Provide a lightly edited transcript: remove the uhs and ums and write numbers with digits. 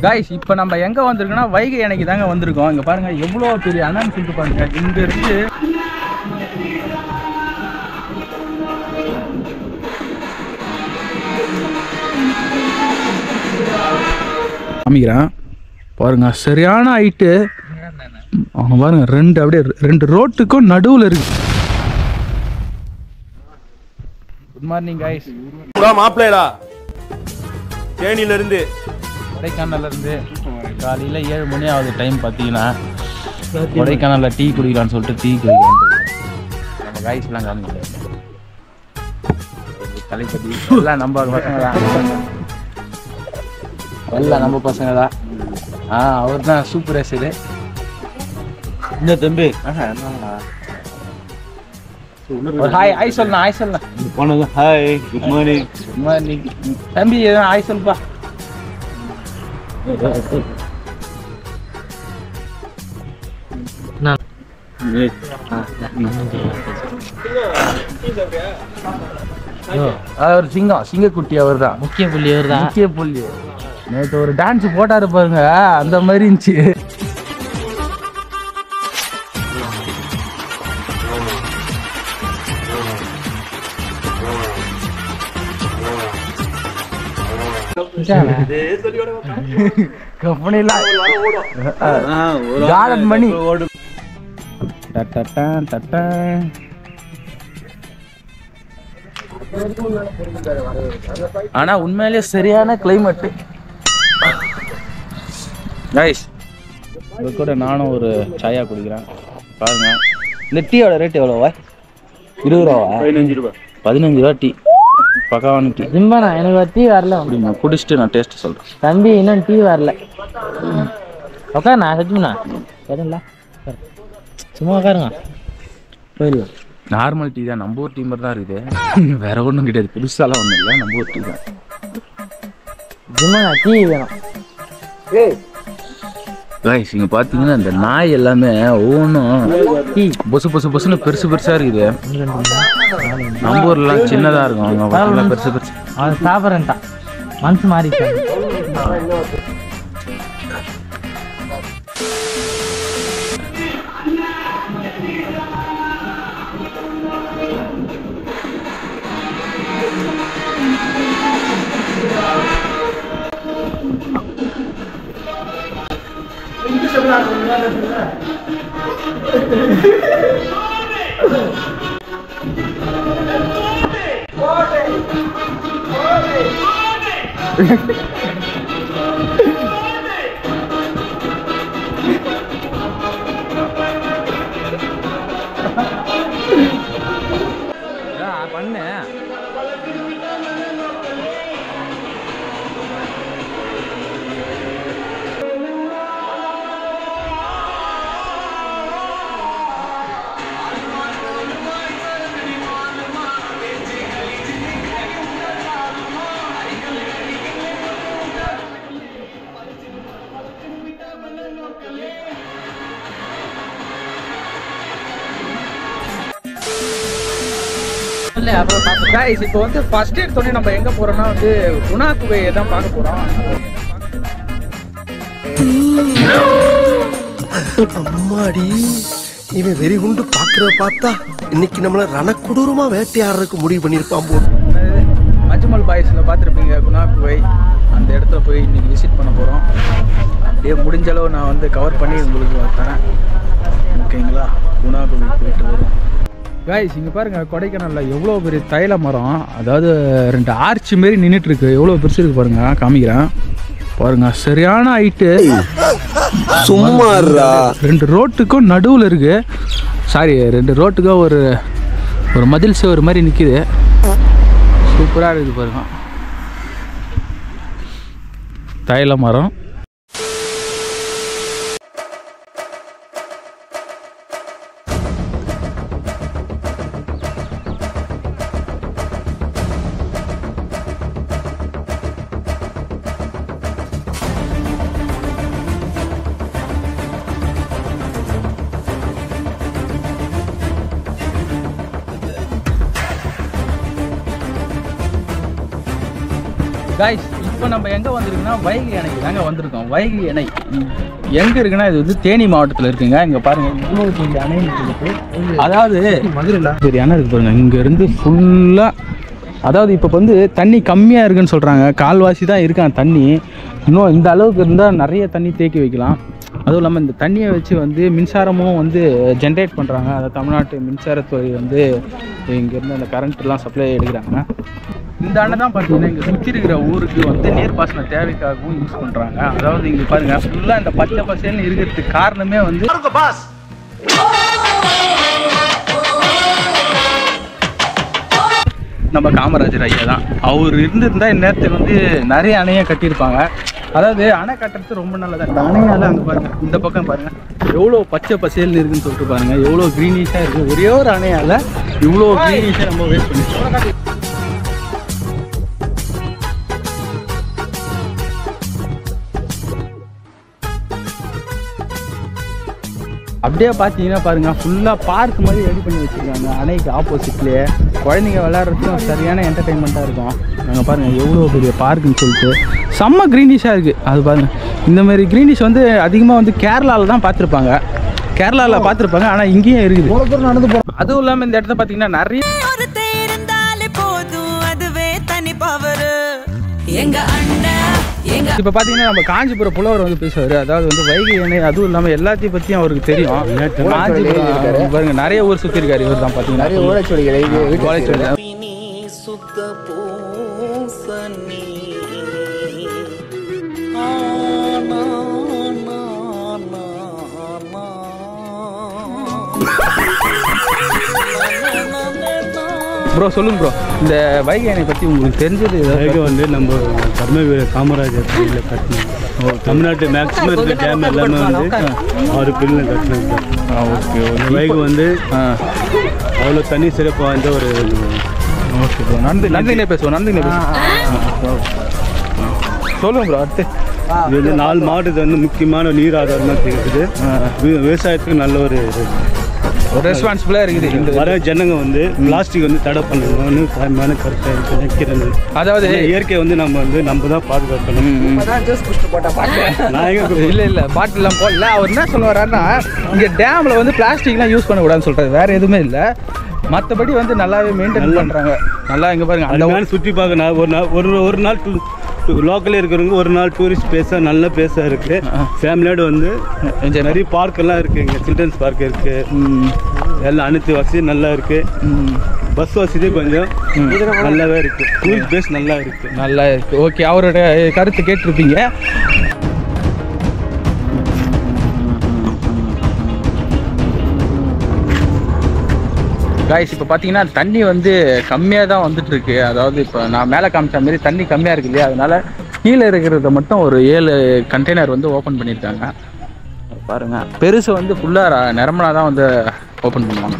Guys இப்போ நம்ம எங்கே வந்திருக்கோம்னா வைகை அணைக்கு தாங்க வந்திருக்கோம். இங்கே பாருங்கள் எவ்வளோ பெரிய அணைன்னு சொல்லிட்டு பாருங்கள். இங்கே இருந்து காமிக்கிறேன் பாருங்க, சரியான ஹைட்டு. அவங்க பாருங்க ரெண்டு ரோட்டுக்கும் நடுவில் இருக்கு. Good morning guys. மாப்பிள்ளைடா தேனியிலிருந்து கொடைக்கானல்லேருந்து காலையில் 7 மணி ஆகுது. டைம் பார்த்தீங்கன்னா கொடைக்கானலில் டீ குடிக்கலான்னு சொல்லிட்டு டீ குடிக்கலாம். நம்ம காய்ஸ்லாம் காமிக்கல. தலைப்பதி எல்லாம் நம்ம பசங்க தான், எல்லாம் நம்ம பசங்க தான். அவர் தான் சூப்பர் ரேசரு. இந்த தம்பி ஹாய் சொல்லலாம். ஹாய் சொல்லலாம். Hi good morning. Good morning தம்பி. ஹாய் சொல்லுப்பா. அவர் சிங்கக்குட்டி. அவர் தான் முக்கிய புள்ளி. அவர் தான் முக்கிய புள்ளி. நேற்று ஒரு டான்ஸ் போட்டாரு பாருங்க, அந்த மாதிரி இருந்துச்சு. கார்டன் மணி. ஆனா உண்மையிலே சரியான கிளைமேட் கைஸ். இது கூட நானும் ஒரு சாயா குடிக்கிறேன் பாருங்க. இந்த டீயோட ரேட் எவ்வளோவா? 20 ரூபாவா? 15 ரூபா டீ. பக்காவான டீ. ஜிம்பாண்ணா எனக்கு டீ வரல. அப்படிங்க, குடிச்சிட்டு நான் டேஸ்ட் சொல்கிறேன். தம்பி இன்னும் டீ வரல. உட்காருண்ணா சச்சுண்ணா. சரிங்களா, சும்மா உட்காருங்க. போயிடலாம். நார்மல் டீ தான், நம்ம ஊர் டீ மாதிரி தான் இருக்குது. வேற ஒன்றும் கிடையாது, புதுசாலாம் ஒன்றும் இல்லை. நம்ம ஊர் டீ தான். ஜிம்பாண்ணா டீ வேணும். கைஸ் இங்கே பார்த்தீங்கன்னா இந்த நாய் எல்லாமே ஒவ்வொன்றும் டீ பொசுன்னு பெருசாக இருக்குது. நம்ம ஊர்லாம் சின்னதாக இருக்கும், அவங்க பார்த்தீங்கன்னா பெருசு. அவன் சாப்பிட்றேன்ட்டா மனசு மாறிட்டான். பண்ணு கைஸ். இப்போ வந்து ஃபர்ஸ்ட் எடுத்தோடனே நம்ம எங்க போறோம்னா வந்து குணா குகையை தான் பார்க்க போறோம். அம்மாடி, இவன் வெறி குண்டு பாக்குறத பார்த்தா இன்னைக்கு நம்மள ரணக்கொடூரமா வேட்டையாடுறதுக்கு முடிவு பண்ணிருப்பான் போது. மஜ்மல் பாய்ஸ்ல பார்த்துருப்பீங்க குணா குகை. அந்த இடத்துல போய் இன்னைக்கு விசிட் பண்ண போறோம். அப்படியே முடிஞ்ச அளவு நான் வந்து கவர் பண்ணி உங்களுக்கு தரேன், ஓகேங்களா? குணா குகை போயிட்டு வரும். கைஸ் இங்கே பாருங்க, கொடைக்கானலில் எவ்வளோ பெரிய தைல மரம், அதாவது 2 ஆர்ச்சி மாரி நின்றுட்டு இருக்கு. எவ்வளோ பெருசு இருக்கு பாருங்க, காமிக்கிறேன் பாருங்க. சரியான ஹைட்டு. சும்மா 2 ரோட்டுக்கும் நடுவில் இருக்கு. சாரி, 2 ரோட்டுக்கும் ஒரு மதில் சுவர் மாதிரி நிற்கிது. சூப்பராக இருக்குது பாருங்க தைல மரம். கைஸ் இப்போ நம்ம எங்கே வந்திருக்குன்னா வைகை அணைக்கு தாங்க வந்திருக்கோம். வைகை அணை எங்கே இருக்குன்னா இது வந்து தேனி மாவட்டத்தில் இருக்குங்க. இங்கே பாருங்கள் இவ்வளோ பெரிய அணை இருக்குது. அதாவது மதுரை பெரிய அணை இருக்குது பாருங்கள். இங்கேருந்து ஃபுல்லாக அதாவது இப்போ வந்து தண்ணி கம்மியாக இருக்குன்னு சொல்கிறாங்க. கால்வாசி தான் இருக்கான் தண்ணி. இன்னும் இந்த அளவுக்கு இருந்தால் நிறைய தண்ணி தேக்கி வைக்கலாம். அதுவும் இல்லாமல் இந்த தண்ணியை வச்சு வந்து மின்சாரமும் வந்து ஜென்ரேட் பண்ணுறாங்க. அதை தமிழ்நாட்டு மின்சாரத்துறை வந்து இங்கேருந்து அந்த கரண்ட்லாம் சப்ளை எடுக்கிறாங்க. இந்த அணை தான் பார்த்தீங்கன்னா இங்கே சுற்றி இருக்கிற ஊருக்கு வந்து நீர்ப்பாசன தேவைக்காகவும் யூஸ் பண்ணுறாங்க. அதாவது இங்கே பாருங்கள் ஃபுல்லாக இந்த பச்சை பசேல்னு இருக்கிறதுக்கு காரணமே வந்து நம்ம காமராஜர் ஐயா தான். அவர் இருந்திருந்தால் இந்நேரத்துக்கு வந்து நிறைய அணையை கட்டியிருப்பாங்க. அதாவது அணை கட்டுறது ரொம்ப நல்லதாக. இந்த அணையால் அங்கே பாருங்கள், இந்த பக்கம் பாருங்கள் எவ்வளோ பச்சை பசேல்னு இருக்குன்னு சொல்லிட்டு பாருங்கள். எவ்வளோ க்ரீனிஷாக இருக்குது. ஒரே ஒரு அணையால் இவ்வளோ க்ரீனிஷாக நம்ம வேஸ்ட் பண்ணிட்டோம். அப்படியே பார்த்தீங்கன்னா பாருங்கள் ஃபுல்லாக பார்க் மாதிரி ரெடி பண்ணி வச்சுருக்காங்க. அணைக்கு ஆப்போசிட்லேயே குழந்தைங்க விளையாடுறதுக்கும் சரியான என்டர்டெயின்மெண்ட்டாக இருக்கும். நாங்கள் பாருங்கள் எவ்வளோ பெரிய பார்க்குன்னு சொல்லிட்டு செம்ம க்ரீனிஷாக இருக்குது. அது பாருங்கள் இந்தமாரி க்ரீனிஷ் வந்து அதிகமாக வந்து கேரளாவில் தான் பார்த்துருப்பாங்க. கேரளாவில் பார்த்துருப்பாங்க, ஆனால் இங்கேயும் இருக்குது. நடந்து போகிறோம். அதுவும் இல்லாமல் இந்த இடத்த பார்த்தீங்கன்னா நிறைய இப்போ பார்த்தீங்கன்னா நம்ம காஞ்சிபுரம் புலவர் வந்து பேசுவார். அதாவது வந்து வைகை அணை அதுவும் இல்லாமல் எல்லாத்தையும் பற்றியும் அவருக்கு தெரியும். காஞ்சிபுரம் பாருங்க நிறைய ஊர் சுற்றி இருக்காரு. இவர் தான் பார்த்தீங்கன்னா நிறைய ஓலைச்சுவடிகள் ப்ரோ. சொல்லுங்க ப்ரோ, இந்த வைகை அணை பற்றி உங்களுக்கு தெரிஞ்சது? வைகை வந்து நம்ம கர்மவீரர் காமராஜர் பீரியடில் கட்டணும். தமிழ்நாட்டு மேக்ஸிமம் இருக்க டேம் எல்லாமே வந்து அவர் பீரியடில் கட்டினது. ஓகே. வைகை வந்து அவ்வளோ தண்ணி சிறப்பு வாய்ந்த ஒரு ஓகே ப்ரோ. நன்றினே பேசுவோம். சொல்லுங்க ப்ரோ. அடுத்து இது வந்து 4 மாவட்டத்துக்கு வந்து முக்கியமான நீர் ஆதாரமாக தெரியுது. விவசாயத்துக்கு நல்ல ஒரு ரெஸ்பான்சிபிளாக இருக்குது. இந்த வர ஜனங்க வந்து பிளாஸ்டிக் வந்து தடை பண்ணணும்னு தாய்மான கருத்தை நினைக்கிறது. அதாவது இயற்கை வந்து நம்ம தான் பாதுகாக்கணும். இல்லை பாட்டிலாம் போடல. அவர் என்ன சொல்ல வர்றாருன்னா இங்கே டேமில் வந்து பிளாஸ்டிக்லாம் யூஸ் பண்ணக்கூடாதுன்னு சொல்கிறாரு. வேறு எதுவுமே இல்லை. மற்றபடி வந்து நல்லாவே மெயின்டைன் பண்ணுறாங்க. நல்லா இங்கே பாருங்கள் அந்த மாதிரி சுற்றி பார்க்க ஒரு நாள் லோக்கலே இருக்கிறவங்க ஒரு நாள் டூரிஸ்ட் பிளேஸாக நல்ல பிளேஸாக இருக்குது. ஃபேமிலியோடு வந்து நிறைய பார்க்கெல்லாம் இருக்குது. இங்கே சில்ட்ரன்ஸ் பார்க் இருக்குது. எல்லாம் அனைத்து வசதியும் நல்லா இருக்குது. பஸ் வசதி கொஞ்சம் நல்லாவே இருக்குது. டூரிஸ்ட் பிளேஸ் நல்லா இருக்குது. ஓகே, அவரோட கருத்து கேட்டிருப்பீங்க. காய்ஸ் இப்போ பார்த்தீங்கன்னா தண்ணி வந்து கம்மியாக தான் வந்துட்டுருக்கு. அதாவது இப்போ நான் மேலே காமிச்ச மாரி தண்ணி கம்மியாக இருக்கு இல்லையா, அதனால் கீழே இருக்கிறத மட்டும் ஒரு 7 கண்டெய்னர் வந்து ஓப்பன் பண்ணியிருக்காங்க. பாருங்கள் பெருசு வந்து ஃபுல்லாக நிரம்பனா தான் வந்து ஓப்பன் பண்ணுவாங்க.